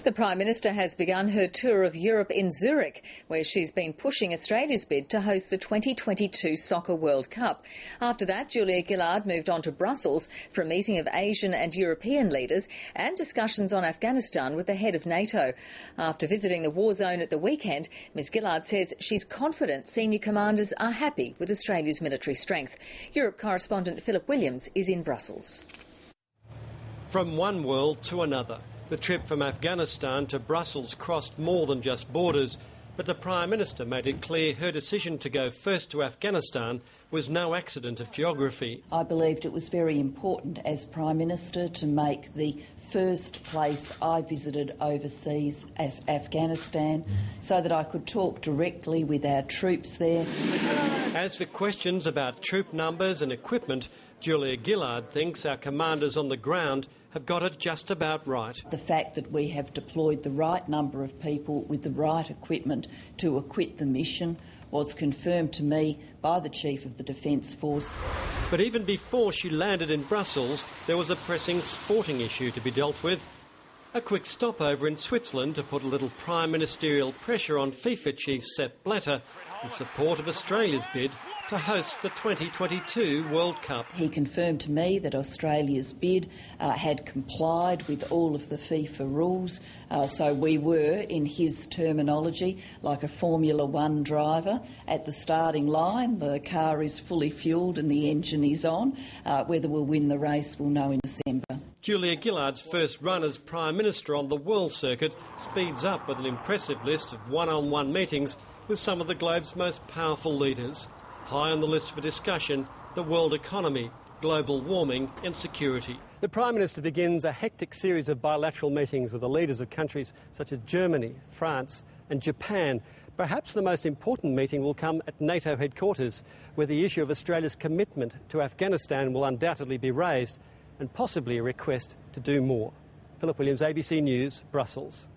The Prime Minister has begun her tour of Europe in Zurich, where she's been pushing Australia's bid to host the 2022 Soccer World Cup. After that, Julia Gillard moved on to Brussels for a meeting of Asian and European leaders and discussions on Afghanistan with the head of NATO. After visiting the war zone at the weekend, Ms Gillard says she's confident senior commanders are happy with Australia's military strength. Europe correspondent Philip Williams is in Brussels. From one world to another. The trip from Afghanistan to Brussels crossed more than just borders, but the Prime Minister made it clear her decision to go first to Afghanistan was no accident of geography. I believed it was very important as Prime Minister to make the first place I visited overseas as Afghanistan so that I could talk directly with our troops there. As for questions about troop numbers and equipment, Julia Gillard thinks our commanders on the ground have got it just about right. The fact that we have deployed the right number of people with the right equipment to equip the mission was confirmed to me by the Chief of the Defence Force. But even before she landed in Brussels, there was a pressing sporting issue to be dealt with. A quick stopover in Switzerland to put a little prime ministerial pressure on FIFA chief Sepp Blatter in support of Australia's bid to host the 2022 World Cup. He confirmed to me that Australia's bid had complied with all of the FIFA rules, so we were, in his terminology, like a Formula One driver at the starting line. The car is fully fuelled and the engine is on. Whether we'll win the race, we'll know in December. Julia Gillard's first run as Prime Minister on the world circuit speeds up with an impressive list of one-on-one meetings with some of the globe's most powerful leaders. High on the list for discussion, the world economy, global warming and security. The Prime Minister begins a hectic series of bilateral meetings with the leaders of countries such as Germany, France and Japan. Perhaps the most important meeting will come at NATO headquarters, where the issue of Australia's commitment to Afghanistan will undoubtedly be raised, and possibly a request to do more. Philip Williams, ABC News, Brussels.